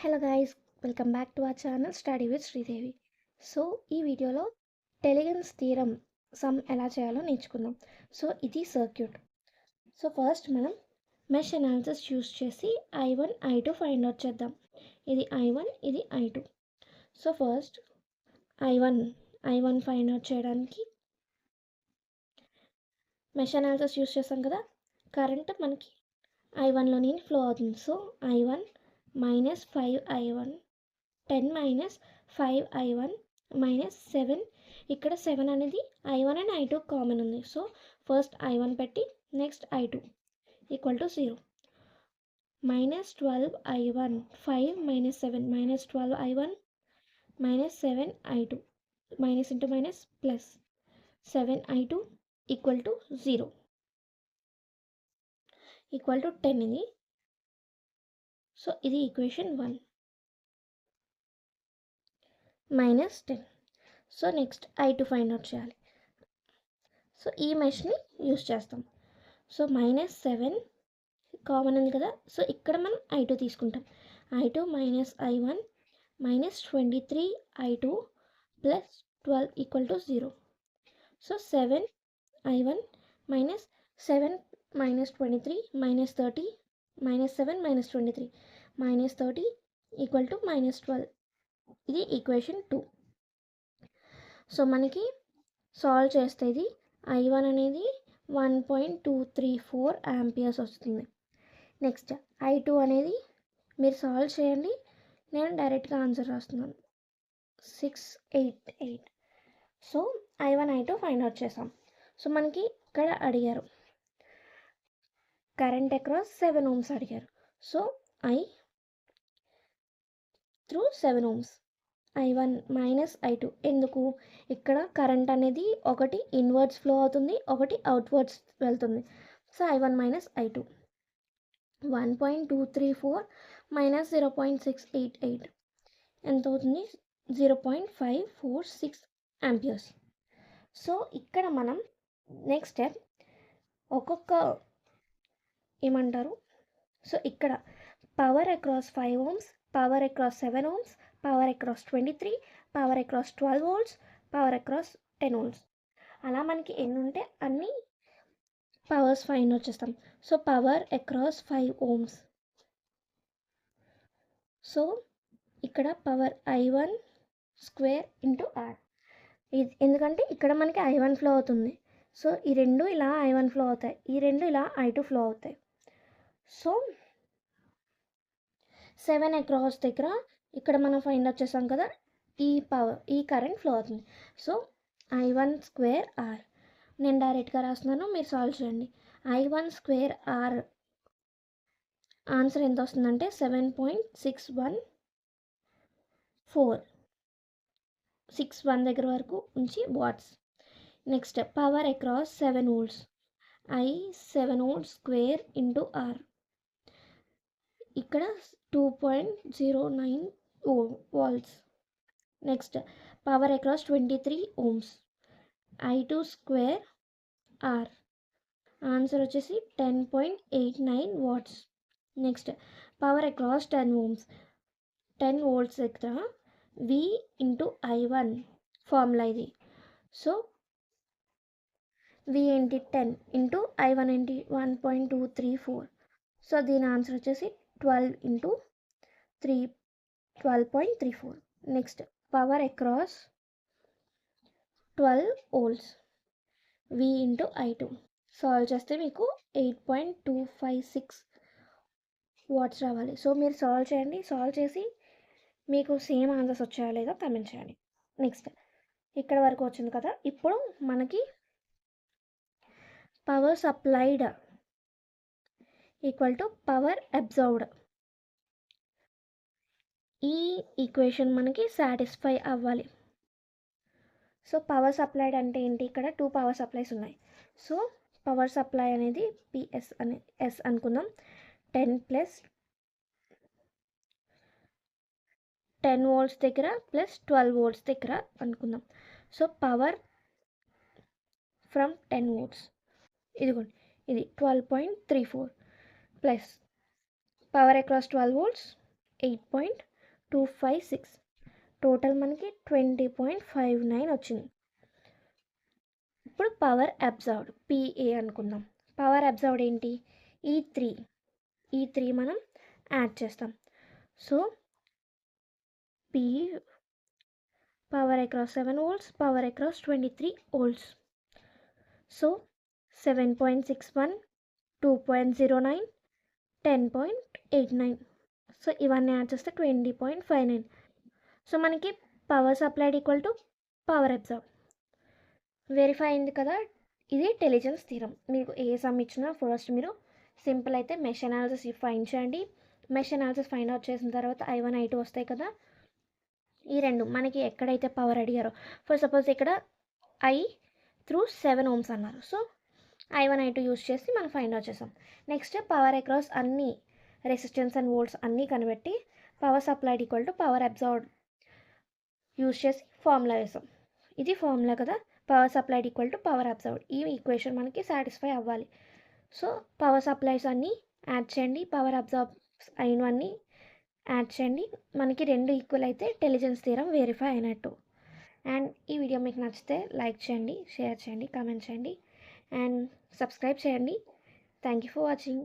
Hello guys, welcome back to our channel study with Sridevi. So ఈ వీడియోలో టెలిగన్స్ theorem some ఎలా చేయాలో నేర్చుకుందాం. సో ఇది సర్క్యూట్. సో ఫస్ట్ మనం మెష్ అనాలిసిస్ యూస్ చేసి I1 I2 ఫైండ్ అవుట్ చేద్దాం. ఇది I1, ఇది I2. So first I1 find out చేయడానికి మెష్ అనాలిసిస్ యూస్ చేస్తాం కదా. కరెంట్ మనకి I1లోని ఫ్లో అవుతుంది. So I1 minus 5I1, 10 minus 5I1 minus 7. ఇక్కడ 7 అనేది I1 అండ్ I2 కామన్ ఉంది. సో ఫస్ట్ I1 పెట్టి next I2 equal to 0. Minus 12I1, 5 minus 7 minus 12I1 minus 7I2, minus into minus plus 7I2 equal to 0 equal to 10 ఇది. So ఇది equation 1 minus 10. So next I2 find out చేయాలి. So ఈ మెష్ని use చేస్తాం. So minus 7 common ఉంది కదా. So ఇక్కడ మనం I2 తీసుకుంటాం. I2 minus I1 minus 23I2 plus 12 equal to 0. So 7I1 minus 7 minus 23 minus 30 minus 7 minus 23 minus 30 equal to minus 12. ఇది equation 2. So మనకి సాల్వ్ చేస్తే ఇది I1 అనేది 1.234 యాంపియర్స్ వస్తుంది. నెక్స్ట్ I2 అనేది మీరు సాల్వ్ చేయండి, నేను డైరెక్ట్గా ఆన్సర్ రాస్తున్నాను 688. So I1 I2 find out చేసాం. సో మనకి ఇక్కడ అడిగారు కరెంట్ అక్రాస్ 7 ohms అడిగారు. So I through 7 ohms, I1 minus I2. ఎందుకు ఇక్కడ కరెంట్ అనేది ఒకటి ఇన్వర్డ్స్ ఫ్లో అవుతుంది, ఒకటి అవుట్వర్డ్స్ వెళ్తుంది. So I1 minus I2 1.234 minus 0.688 ఎంత అవుతుంది? 0.546 యాంపియర్స్. సో ఇక్కడ మనం నెక్స్ట్ స్టెప్ ఒక్కొక్క ఏమంటారు. సో ఇక్కడ power across 5 ohms, power across 7 ohms, power across 23, power across 12 volts, power across 10 volts. అలా మనకి ఎన్ని ఉంటే అన్ని పవర్స్ ఫైండ్ అవుట్ చేస్తాం. So power across 5 ohms. So ఇక్కడ power I1 square into R. ఇది ఎందుకంటే ఇక్కడ మనకి I1 ఫ్లో అవుతుంది. సో ఈ రెండు ఇలా I1 ఫ్లో అవుతాయి, ఈ రెండు ఇలా I2 ఫ్లో అవుతాయి. సో 7 అక్రాస్ దగ్గర ఇక్కడ మనం ఫైండ్ అవుట్ చేసాం కదా, ఈ కరెంట్ ఫ్లో అవుతుంది. సో I1 స్క్వేర్ R నేను డైరెక్ట్గా రాస్తున్నాను, మీరు సాల్వ్ చేయండి. I1 స్క్వేర్ R ఆన్సర్ ఎంత వస్తుందంటే 7.614 దగ్గర వరకు ఉంచి watts. Next power across 7 volts, I 7 volts square into R. ఇక్కడ 2.09 volts. Next power across 23 ohms, I2 square R. Answer వచ్చేసి 10.89 watts. Next power across 10 ohms, 10 volts దగ్గర V ఇంటూ I1 ఫార్ములా ఇది. So V ఏంటి 10 into I1 ఏంటి 1.234. So దీని answer వచ్చేసి 12 into 3, 12.34. Next power across 12 volts, V into I2 solve చేస్తే మీకు 8.256 watts రావాలి. సో మీరు సాల్వ్ చేయండి, సాల్వ్ చేసి మీకు సేమ్ ఆన్సర్స్ వచ్చాయా లేదా కమెంట్ చేయండి. నెక్స్ట్ ఇక్కడ వరకు వచ్చింది కదా. ఇప్పుడు మనకి power supplied equal to power observed. ఈ ఈక్వేషన్ మనకి సాటిస్ఫై అవ్వాలి. సో పవర్ సప్లైడ్ అంటే ఏంటి, ఇక్కడ 2 పవర్ సప్లైస్ ఉన్నాయి. సో పవర్ సప్లై అనేది PS అని S అనుకుందాం. 10 ప్లస్ 10 volts దగ్గర ప్లస్ 12 volts దగ్గర అనుకుందాం. సో పవర్ ఫ్రమ్ 10 volts ఇదిగోండి, ఇది 12.34 plus power across 12 volts 8. 256 total మనకి 20.59 వచ్చింది. ఇప్పుడు పవర్ అబ్జర్వ్డ్ పిఏ అనుకుందాం. పవర్ అబ్జర్వ్డ్ ఏంటి? ఈ త్రీ మనం యాడ్ చేస్తాం. So P power across 7 volts, power across 23 volts. So 7.61, 2.09, 10.89. So ఇవన్నీ యాడ్ చేస్తే 20.59. సో మనకి power supplied equal to power observe verify అయింది కదా. ఇది టెలిజెన్స్ థీరం. మీకు ఏ సమ్ ఇచ్చినా ఫస్ట్ మీరు సింపుల్ అయితే మెష్ అనాలిసిస్ ఫైండ్ చేయండి. మెష్ అనాలిసిస్ ఫైండ్ అవుట్ చేసిన తర్వాత I1 I2 వస్తాయి కదా. ఈ రెండు మనకి ఎక్కడైతే పవర్ అడిగారో, ఫర్ సపోజ్ ఇక్కడ I త్రూ 7 ohms అన్నారు. సో I1 I2 యూస్ చేసి మనం ఫైండ్ అవుట్ చేసాం. నెక్స్ట్ పవర్ అక్రాస్ అన్ని రెసిస్టెన్స్ అండ్ వోల్ట్స్ అన్నీ కనిపెట్టి power supplied equal to power observed use చేసి ఫార్ములా వేసాం. ఇది ఫార్ములా కదా, power supplied equal to power observed. ఈ ఈక్వేషన్ మనకి సాటిస్ఫై అవ్వాలి. సో పవర్ సప్లైస్ అన్నీ యాడ్ చేయండి, పవర్ అబ్జర్వ్ అయినవన్నీ యాడ్ చేయండి. మనకి రెండు ఈక్వల్ అయితే టెలిజెన్స్ థీరం వెరిఫై అయినట్టు. అండ్ ఈ వీడియో మీకు నచ్చితే లైక్ చేయండి, షేర్ చేయండి, కామెంట్ చేయండి అండ్ సబ్స్క్రైబ్ చేయండి. Thank you for watching.